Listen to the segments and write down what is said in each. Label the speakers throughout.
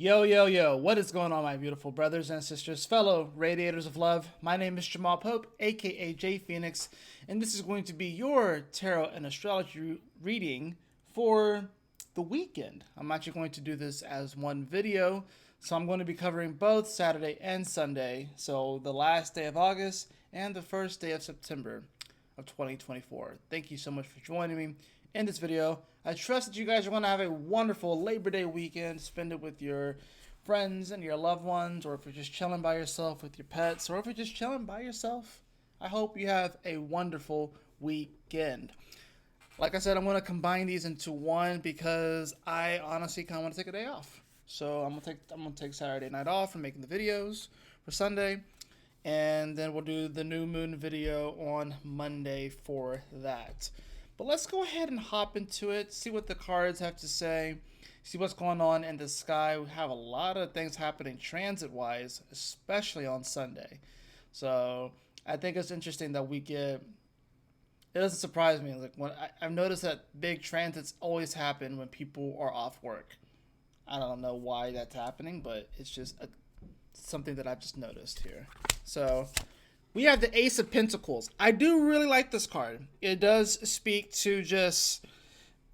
Speaker 1: Yo, yo, yo, what is going on, my beautiful brothers and sisters, fellow radiators of love? My name is Jamal Pope, aka J Phoenix, and this is going to be your tarot and astrology reading for the weekend. I'm actually going to do this as one video, so I'm going to be covering both Saturday and Sunday, so the last day of August and the first day of September of 2024. Thank you so much for joining me in this video. I trust that you guys are going to have a wonderful Labor Day weekend. Spend it with your friends and your loved ones, or if you're just chilling by yourself with your pets, or if you're just chilling by yourself, I hope you have a wonderful weekend. Like I said, I'm going to combine these into one because I honestly kind of want to take a day off. So I'm gonna take Saturday night off from making the videos for Sunday, and then we'll do the new moon video on Monday for that. But let's go ahead and hop into it, see what the cards have to say, see what's going on in the sky. We have a lot of things happening transit-wise, especially on Sunday. So I think it's interesting that we get. It doesn't surprise me. Like when I've noticed that big transits always happen when people are off work. I don't know why that's happening, but it's just something that I've just noticed here. So we have the Ace of Pentacles. I do really like this card. It does speak to just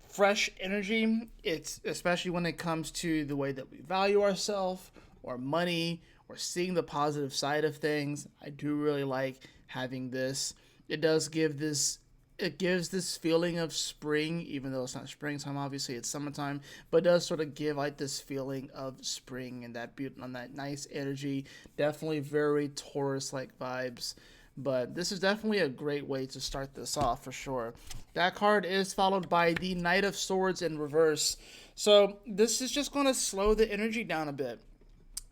Speaker 1: fresh energy. It's especially when it comes to the way that we value ourselves or money or seeing the positive side of things. I do really like having this. It does give this. It gives this feeling of spring, even though it's not springtime. Obviously, it's summertime, but it does sort of give like this feeling of spring and that beauty on that nice energy. Definitely very Taurus-like vibes. But this is definitely a great way to start this off for sure. That card is followed by the Knight of Swords in reverse. So this is just going to slow the energy down a bit.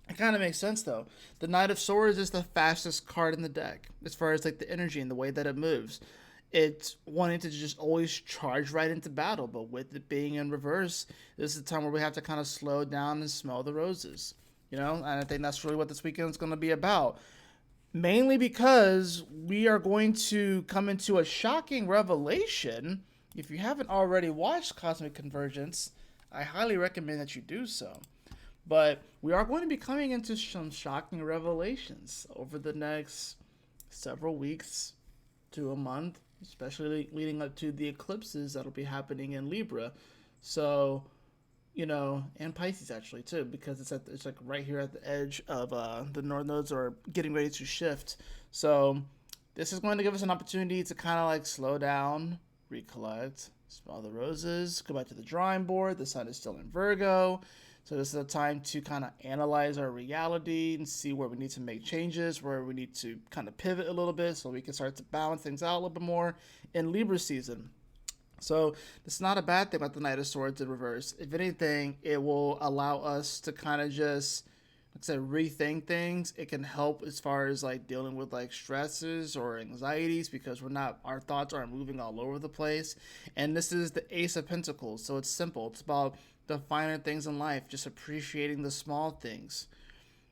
Speaker 1: It kind of makes sense though. The Knight of Swords is the fastest card in the deck as far as like the energy and the way that it moves. It's wanting to just always charge right into battle, but with it being in reverse, this is a time where we have to kind of slow down and smell the roses, and I think that's really what this weekend is going to be about. Mainly because we are going to come into a shocking revelation. If you haven't already watched Cosmic Convergence, I highly recommend that you do so. But we are going to be coming into some shocking revelations over the next several weeks to a month, especially leading up to the eclipses that'll be happening in Libra. So, and Pisces actually too, because it's like right here at the edge of the north nodes are getting ready to shift. So this is going to give us an opportunity to kind of like slow down, recollect, smell the roses, go back to the drawing board. The sun is still in Virgo. So this is a time to kind of analyze our reality and see where we need to make changes, where we need to kind of pivot a little bit so we can start to balance things out a little bit more in Libra season. So it's not a bad thing about the Knight of Swords in reverse. If anything, it will allow us to kind of just, let's say, rethink things. It can help as far as like dealing with like stresses or anxieties because our thoughts aren't moving all over the place. And this is the Ace of Pentacles. So it's simple. It's about the finer things in life, just appreciating the small things.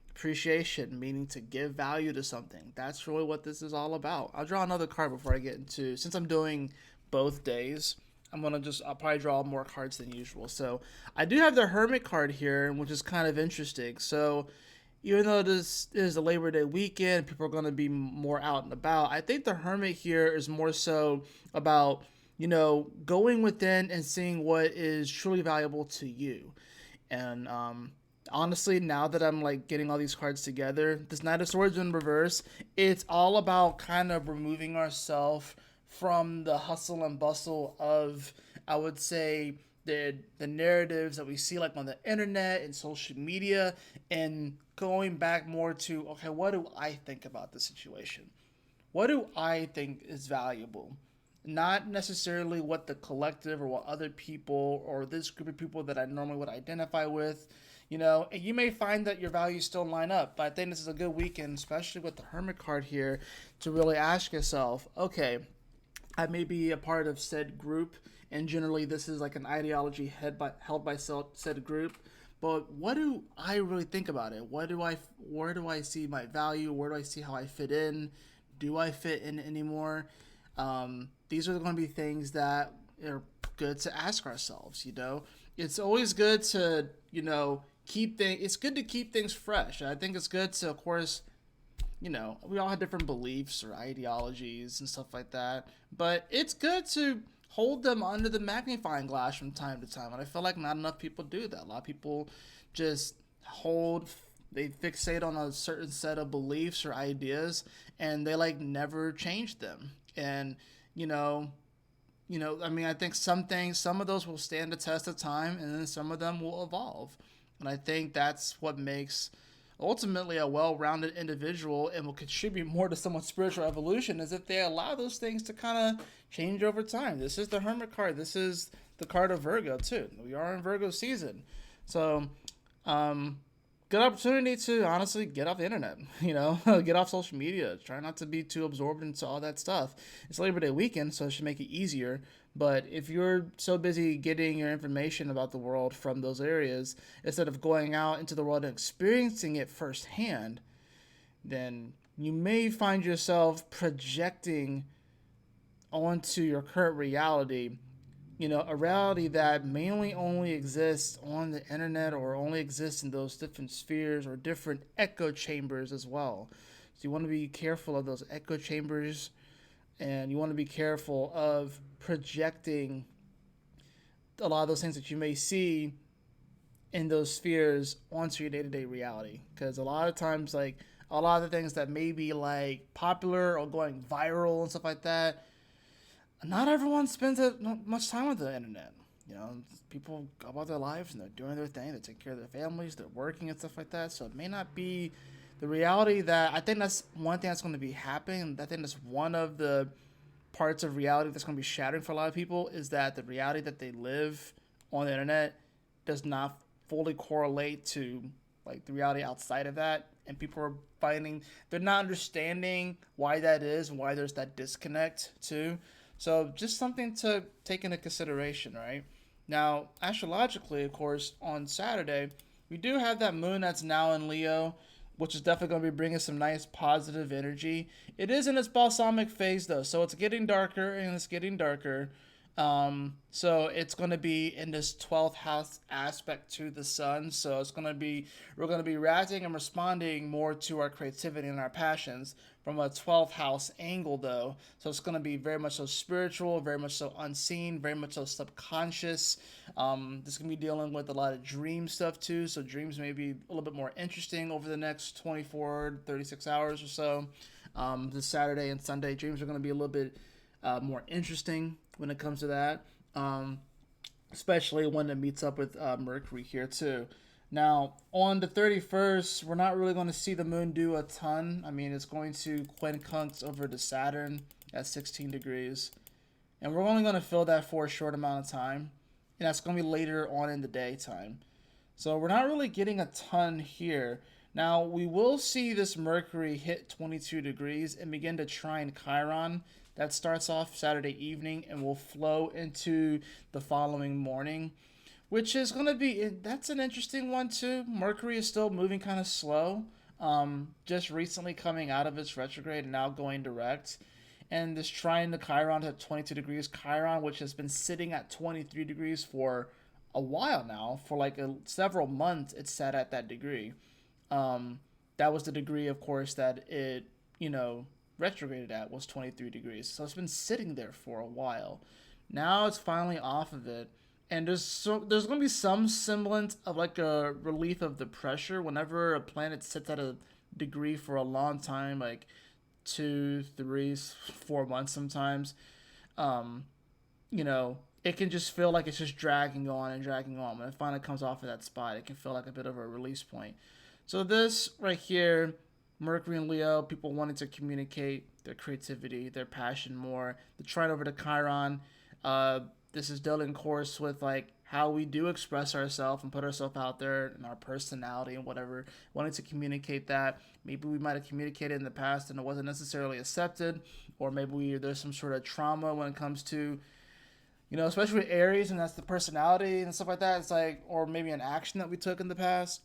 Speaker 1: Appreciation, meaning to give value to something. That's really what this is all about. I'll draw another card before I get into, since I'm doing both days, I'll probably draw more cards than usual. So I do have the Hermit card here, which is kind of interesting. So even though this is a Labor Day weekend, people are going to be more out and about. I think the Hermit here is more so about going within and seeing what is truly valuable to you. And honestly, now that I'm like getting all these cards together, this Knight of Swords in reverse, it's all about kind of removing ourselves from the hustle and bustle of, I would say, the narratives that we see like on the internet and social media, and going back more to, okay, what do I think about the situation? What do I think is valuable? Not necessarily what the collective or what other people or this group of people that I normally would identify with, and you may find that your values still line up, but I think this is a good weekend, especially with the Hermit card here, to really ask yourself, okay, I may be a part of said group, and generally this is like an ideology held by said group, but what do I really think about it? Where do I see my value? Where do I see how I fit in? Do I fit in anymore? These are going to be things that are good to ask ourselves. It's always good to it's good to keep things fresh. I think it's good to, of course, we all have different beliefs or ideologies and stuff like that, but it's good to hold them under the magnifying glass from time to time. And I feel like not enough people do that. A lot of people just they fixate on a certain set of beliefs or ideas, and they like never change them. And you know, I mean, I think some of those will stand the test of time, and then some of them will evolve. And I think that's what makes ultimately a well-rounded individual and will contribute more to someone's spiritual evolution is if they allow those things to kind of change over time. This is the Hermit card. This is the card of Virgo too. We are in Virgo season. So good opportunity to honestly get off the internet, get off social media. Try not to be too absorbed into all that stuff. It's Labor Day weekend, so it should make it easier. But if you're so busy getting your information about the world from those areas, instead of going out into the world and experiencing it firsthand, then you may find yourself projecting onto your current reality, a reality that mainly only exists on the internet or only exists in those different spheres or different echo chambers as well. So you want to be careful of those echo chambers, and you want to be careful of projecting a lot of those things that you may see in those spheres onto your day-to-day reality. Because a lot of times, like, a lot of the things that may be like popular or going viral and stuff like that, not everyone spends much time on the internet. People go about their lives and they're doing their thing. They take care of their families. They're working and stuff like that. So it may not be the reality that I think that's one thing that's going to be happening. I think that's one of the parts of reality that's going to be shattering for a lot of people is that the reality that they live on the internet does not fully correlate to like the reality outside of that. And people are they're not understanding why that is and why there's that disconnect too. So just something to take into consideration, right? Now, astrologically, of course, on Saturday, we do have that moon that's now in Leo, which is definitely going to be bringing some nice positive energy. It is in its balsamic phase, though, so it's getting darker and it's getting darker. So it's going to be in this 12th house aspect to the sun. So we're going to be reacting and responding more to our creativity and our passions from a 12th house angle though. So it's going to be very much so spiritual, very much so unseen, very much so subconscious. This is going to be dealing with a lot of dream stuff too. So dreams may be a little bit more interesting over the next 24, 36 hours or so. This Saturday and Sunday, dreams are going to be a little bit more interesting when it comes to that, especially when it meets up with Mercury here too. Now, on the 31st, we're not really going to see the moon do a ton. I mean, it's going to quincunx over to Saturn at 16 degrees. And we're only going to feel that for a short amount of time. And that's going to be later on in the daytime. So we're not really getting a ton here. Now, we will see this Mercury hit 22 degrees and begin to trine Chiron. That starts off Saturday evening and will flow into the following morning, which is going to be, that's an interesting one too. Mercury is still moving kind of slow, just recently coming out of its retrograde and now going direct. And this trine to Chiron at 22 degrees, Chiron, which has been sitting at 23 degrees for a while now, for like several months, it's sat at that degree. That was the degree, of course, that it, retrograded at, was 23 degrees. So it's been sitting there for a while. Now it's finally off of it. And there's going to be some semblance of like a relief of the pressure whenever a planet sits at a degree for a long time, like 2, 3, 4 months sometimes. It can just feel like it's just dragging on and dragging on. When it finally comes off of that spot, it can feel like a bit of a release point. So this right here, Mercury and Leo, people wanting to communicate their creativity, their passion more. The trine over to Chiron, this is dealing, of course, with like how we do express ourselves and put ourselves out there and our personality and whatever. Wanting to communicate that. Maybe we might have communicated in the past and it wasn't necessarily accepted, or maybe there's some sort of trauma when it comes to, especially with Aries, and that's the personality and stuff like that. It's like, or maybe an action that we took in the past.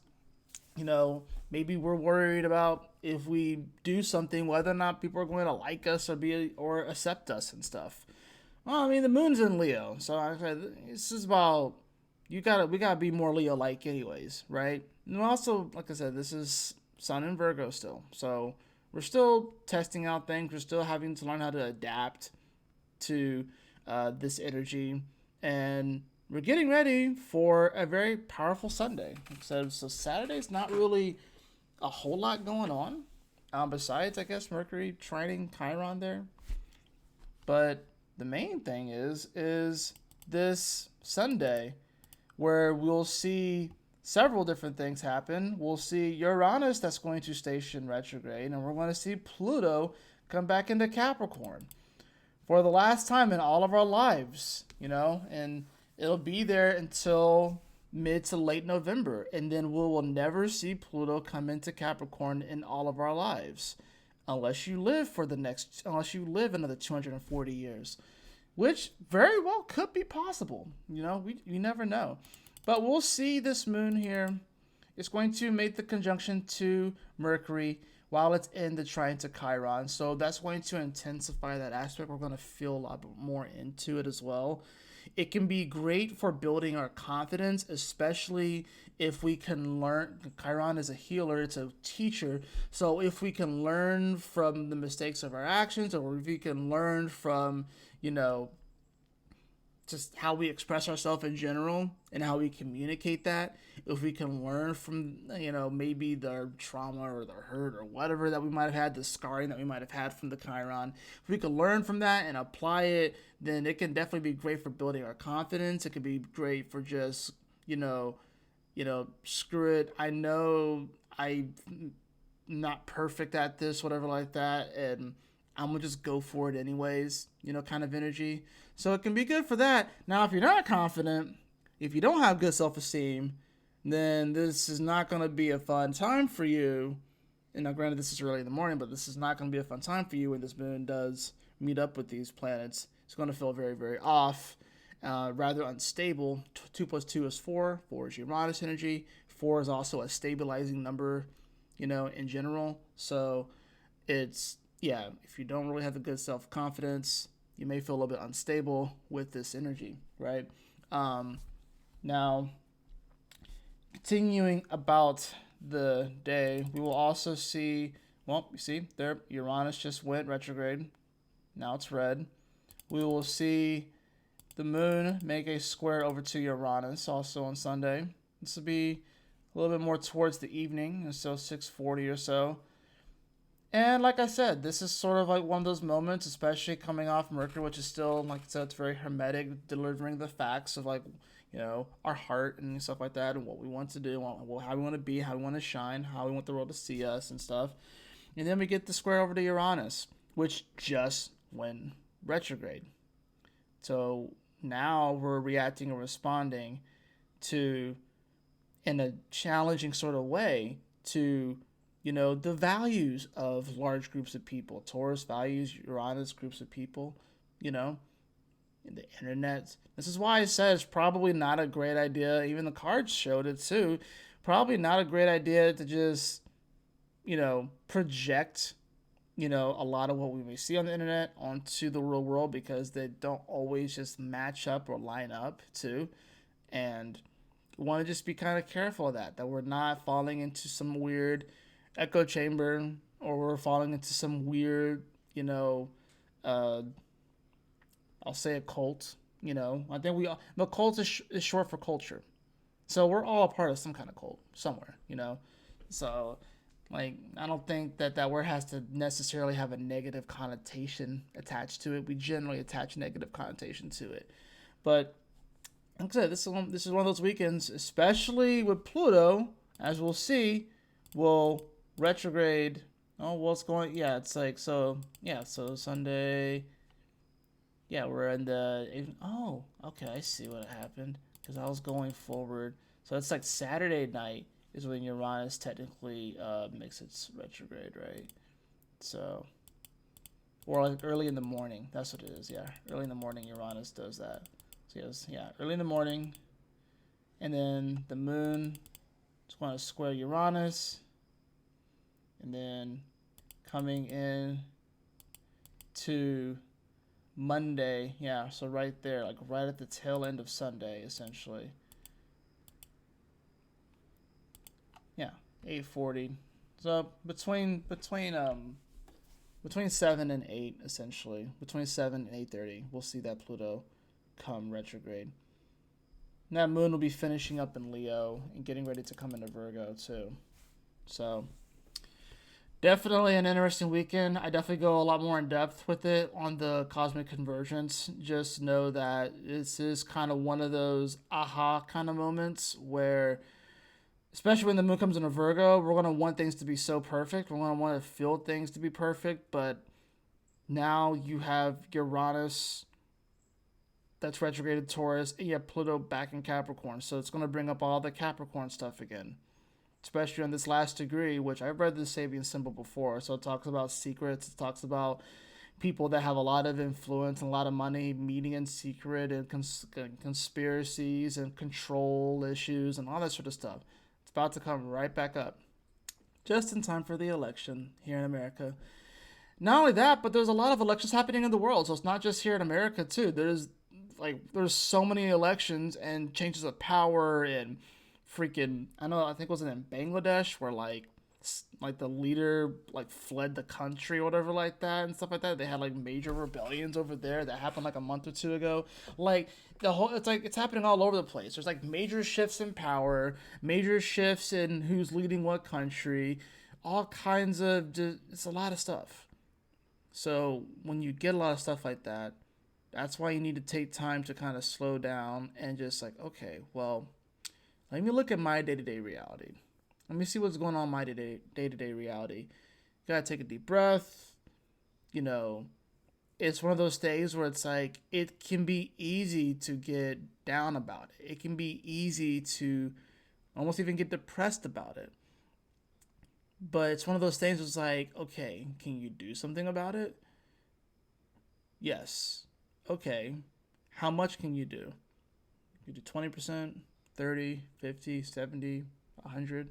Speaker 1: Maybe we're worried about if we do something, whether or not people are going to like us or accept us and stuff. Well, I mean, the moon's in Leo, so this is about we gotta be more Leo-like, anyways, right? And also, like I said, this is Sun in Virgo still, so we're still testing out things. We're still having to learn how to adapt to this energy, and we're getting ready for a very powerful Sunday. So Saturday's not really a whole lot going on, besides, I guess, Mercury trining Chiron there. But the main thing is this Sunday, where we'll see several different things happen. We'll see Uranus that's going to station retrograde, and we're going to see Pluto come back into Capricorn for the last time in all of our lives, and it'll be there until mid to late November, and then we will never see Pluto come into Capricorn in all of our lives, unless you live another 240 years, which very well could be possible. We never know. But we'll see this moon here. It's going to make the conjunction to Mercury while it's in the trine to Chiron. So that's going to intensify that aspect. We're going to feel a lot more into it as well. It can be great for building our confidence, especially if we can learn. Chiron is a healer, it's a teacher. So if we can learn from the mistakes of our actions, or if we can learn from, just how we express ourselves in general and how we communicate that, if we can learn from, maybe the trauma or the hurt or whatever that we might have had, the scarring that we might have had from the Chiron, if we can learn from that and apply it, then it can definitely be great for building our confidence. It can be great for just, screw it. I know I'm not perfect at this, whatever like that, and I'm going to just go for it anyways, kind of energy. So it can be good for that. Now, if you're not confident, if you don't have good self-esteem, then this is not going to be a fun time for you. And now, granted, this is early in the morning, but this is not going to be a fun time for you when this moon does meet up with these planets. It's going to feel very, very off, rather unstable. 2 plus 2 is 4. 4 is Uranus energy. 4 is also a stabilizing number, in general. So it's, if you don't really have a good self-confidence, you may feel a little bit unstable with this energy, right? Now, continuing about the day, we will also see, you see there, Uranus just went retrograde. Now it's red. We will see the moon make a square over to Uranus also on Sunday. This will be a little bit more towards the evening, so 6:40 or so. And like I said, this is sort of like one of those moments, especially coming off Mercury, which is still, like I said, it's very hermetic, delivering the facts of, like, our heart and stuff like that, and what we want to do, how we want to be, how we want to shine, how we want the world to see us and stuff. And then we get the square over to Uranus, which just went retrograde. So now we're reacting and responding to, in a challenging sort of way, to the values of large groups of people. Taurus values Uranus groups of people, in the internet. This is why I said it's probably not a great idea. Even the cards showed it too. Probably not a great idea to just, project, a lot of what we may see on the internet onto the real world, because they don't always just match up or line up too. And we want to just be kind of careful of that we're not falling into some weird echo chamber, or we're falling into some weird, I'll say a cult. I think the cult is short for culture, so we're all a part of some kind of cult somewhere. So, like, I don't think that word has to necessarily have a negative connotation attached to it. We generally attach negative connotation to it, but like I said, this is one of those weekends, especially with Pluto, as we'll see, will retrograde. It's like, so Sunday, we're in the, okay, I see what happened, because I was going forward. So it's like Saturday night is when Uranus technically makes its retrograde, right? So, or like early in the morning, that's what it is, early in the morning Uranus does that. So yes, early in the morning, and then the moon is going to square Uranus, and then coming in to Monday, so right there, like right at the tail end of Sunday, essentially. 8:40. So between 7 and 8, essentially. Between 7 and 8:30, we'll see that Pluto come retrograde. And that moon will be finishing up in Leo and getting ready to come into Virgo, too. So, definitely an interesting weekend. I definitely go a lot more in depth with it on the cosmic convergence. Just know that this is kind of one of those aha kind of moments where, especially when the moon comes into Virgo, we're going to want things to be so perfect. We're going to want to feel things to be perfect. But now you have Uranus that's retrograded Taurus, and you have Pluto back in Capricorn. So it's going to bring up all the Capricorn stuff again, especially on this last degree, which I've read the Sabian symbol before. So it talks about secrets. It talks about people that have a lot of influence and a lot of money meeting in secret, and conspiracies and control issues and all that sort of stuff. It's about to come right back up just in time for the election here in America. Not only that, but there's a lot of elections happening in the world. So it's not just here in America too. There's so many elections and changes of power and freaking, I think it was in Bangladesh where like the leader like fled the country or whatever like that and stuff like that. They had like major rebellions over there that happened like a month or two ago. Like it's happening all over the place. There's like major shifts in power, major shifts in who's leading what country, all kinds of, it's a lot of stuff. So when you get a lot of stuff like that, that's why you need to take time to kind of slow down and just like, okay, well, let me look at my day-to-day reality. Let me see what's going on in my day-to-day reality. You gotta take a deep breath. You know, it's one of those days where it's like, it can be easy to get down about it. It can be easy to almost even get depressed about it. But it's one of those things where it's like, okay, can you do something about it? Yes. Okay, how much can you do? You do 20%, 30, 50, 70, 100.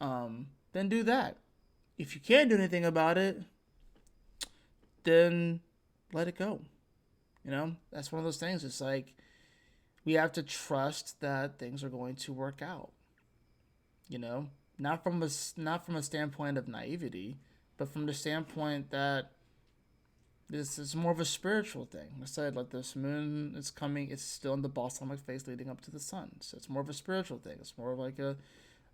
Speaker 1: Then do that. If you can't do anything about it, then let it go. You know, that's one of those things. It's like we have to trust that things are going to work out. You know, not from a standpoint of naivety, but from the standpoint that this is more of a spiritual thing. I said, like, this moon is coming. It's still in the balsamic phase leading up to the sun. So it's more of a spiritual thing. It's more of like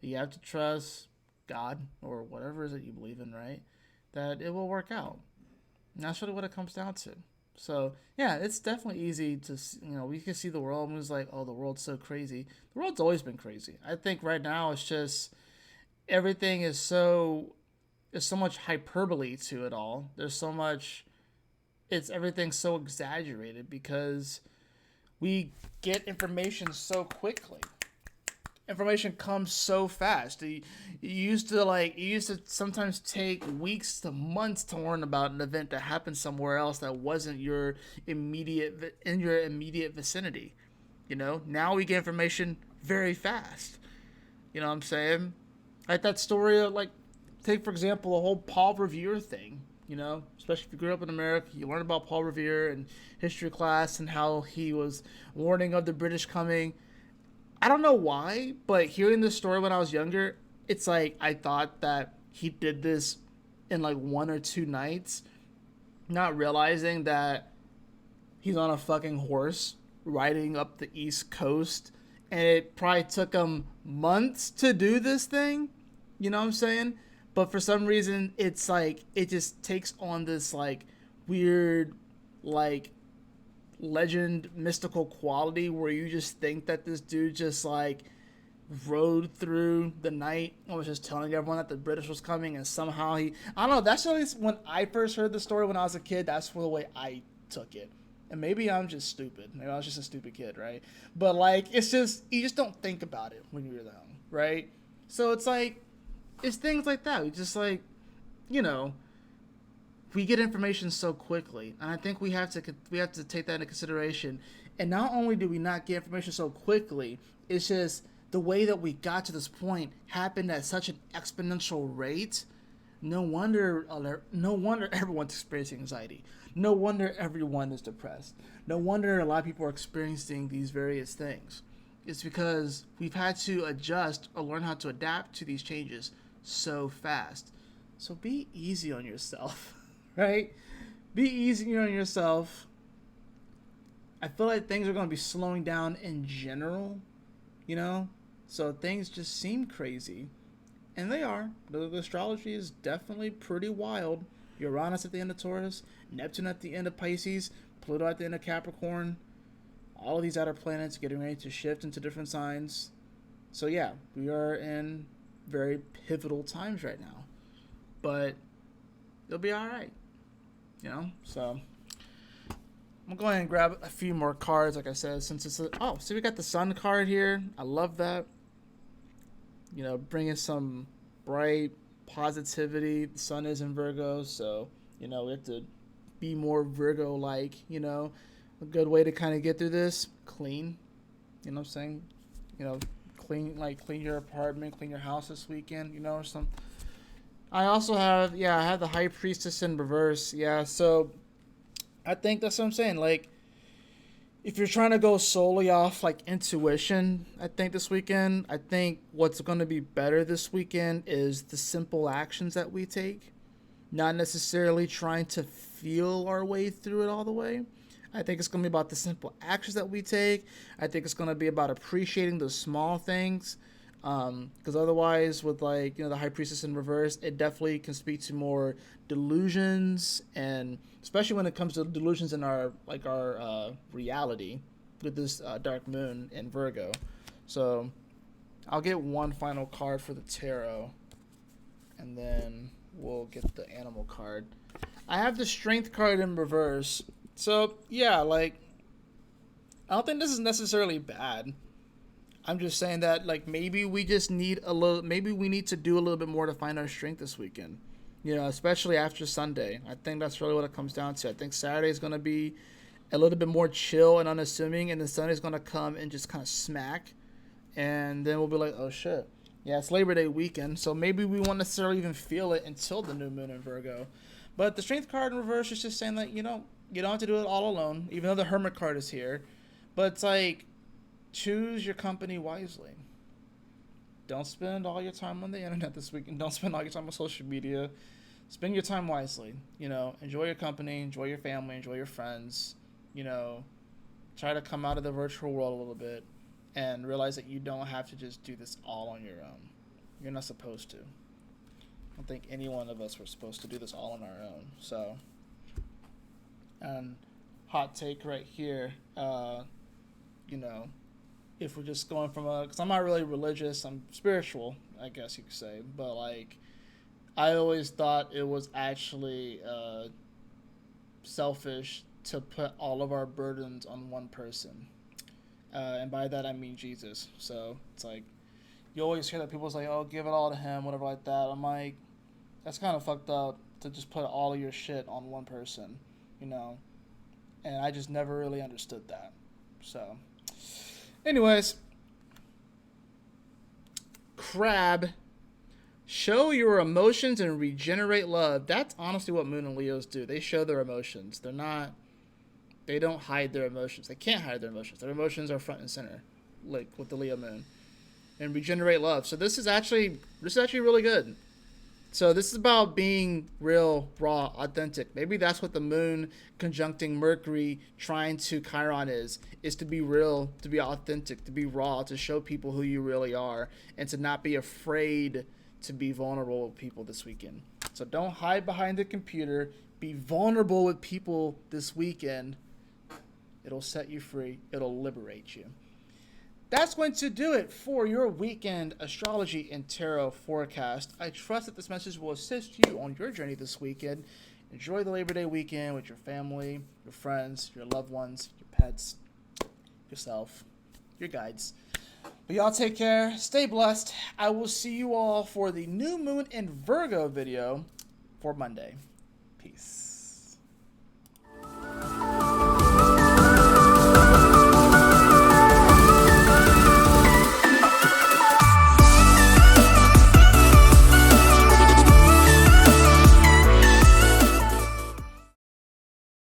Speaker 1: you have to trust God or whatever it is that you believe in, right? That it will work out. And that's really what it comes down to. So, yeah, it's definitely easy to, we can see the world and it's like, oh, the world's so crazy. The world's always been crazy. I think right now it's just everything is so much hyperbole to it all. There's so much... everything's so exaggerated because we get information so quickly. Information comes so fast. It used to sometimes take weeks to months to learn about an event that happened somewhere else that wasn't in your immediate vicinity. Now we get information very fast. You know what I'm saying? Like that story of, take for example, the whole Paul Revere thing. Especially if you grew up in America, you learn about Paul Revere in history class and how he was warning of the British coming. I don't know why, but hearing this story when I was younger, it's like I thought that he did this in like 1 or 2 nights, not realizing that he's on a fucking horse riding up the East Coast, and it probably took him months to do this thing. You know what I'm saying? But for some reason, it's like, it just takes on this like weird, like legend, mystical quality where you just think that this dude just like rode through the night and was just telling everyone that the British was coming, and somehow I don't know, that's at least when I first heard the story when I was a kid, that's the way I took it. And maybe I'm just stupid. Maybe I was just a stupid kid, right? But like, it's just, you just don't think about it when you're young, right? So it's like, it's things like that. We just like, we get information so quickly, and I think we have to take that into consideration. And not only do we not get information so quickly, it's just the way that we got to this point happened at such an exponential rate. No wonder everyone's experiencing anxiety. No wonder everyone is depressed. No wonder a lot of people are experiencing these various things. It's because we've had to adjust or learn how to adapt to these changes so fast. So be easy on yourself, right? Be easy on yourself. I feel like things are going to be slowing down in general, you know? So things just seem crazy. And they are. The astrology is definitely pretty wild. Uranus at the end of Taurus, Neptune at the end of Pisces, Pluto at the end of Capricorn. All of these outer planets getting ready to shift into different signs. So yeah, we are in very pivotal times right now. But it'll be all right, you know? So I'm going to go ahead and grab a few more cards, like I said, since it's see, we got the Sun card here. I love that. You know, bringing some bright positivity. The Sun is in Virgo, so, you know, we have to be more Virgo-like, you know. A good way to kind of get through this, clean. You know what I'm saying? You know, clean your apartment, clean your house this weekend, you know, or some. I also have, I have the High Priestess in reverse. Yeah, so I think that's what I'm saying. Like, if you're trying to go solely off like intuition, I think this weekend, I think what's going to be better this weekend is the simple actions that we take, not necessarily trying to feel our way through it all the way. I think it's going to be about the simple actions that we take. I think it's going to be about appreciating the small things. Because otherwise, with like, you know, the High Priestess in reverse, it definitely can speak to more delusions, and especially when it comes to delusions in our reality with this dark moon in Virgo. So I'll get one final card for the tarot, and then we'll get the animal card. I have the Strength card in reverse. So yeah, like, I don't think this is necessarily bad. I'm just saying that, like, maybe we just need maybe we need to do a little bit more to find our strength this weekend. You know, especially after Sunday. I think that's really what it comes down to. I think Saturday is going to be a little bit more chill and unassuming, and then Sunday's going to come and just kind of smack. And then we'll be like, oh, shit. Yeah, it's Labor Day weekend, so maybe we won't necessarily even feel it until the new moon in Virgo. But the Strength card in reverse is just saying that, you know, you don't have to do it all alone, even though the Hermit card is here. But it's like, choose your company wisely. Don't spend all your time on the internet this weekend. Don't spend all your time on social media. Spend your time wisely. You know, enjoy your company, enjoy your family, enjoy your friends. You know, try to come out of the virtual world a little bit and realize that you don't have to just do this all on your own. You're not supposed to. I don't think any one of us were supposed to do this all on our own. So, and hot take right here, you know, if we're just going from because I'm not really religious, I'm spiritual, I guess you could say, but like, I always thought it was actually selfish to put all of our burdens on one person, and by that I mean Jesus. So it's like, you always hear that people say, oh, give it all to him, whatever like that. I'm like, that's kind of fucked up to just put all of your shit on one person, you know, and I just never really understood that. So anyways, Crab, show your emotions and regenerate love. That's honestly what Moon and Leos do. They show their emotions. They don't hide their emotions. They can't hide their emotions. Their emotions are front and center, like with the Leo Moon. And regenerate love. So this is actually really good. So this is about being real, raw, authentic. Maybe that's what the moon conjuncting Mercury trying to Chiron is to be real, to be authentic, to be raw, to show people who you really are, and to not be afraid to be vulnerable with people this weekend. So don't hide behind the computer. Be vulnerable with people this weekend. It'll set you free. It'll liberate you. That's going to do it for your weekend astrology and tarot forecast. I trust that this message will assist you on your journey this weekend. Enjoy the Labor Day weekend with your family, your friends, your loved ones, your pets, yourself, your guides. But y'all take care. Stay blessed. I will see you all for the new moon in Virgo video for Monday. Peace.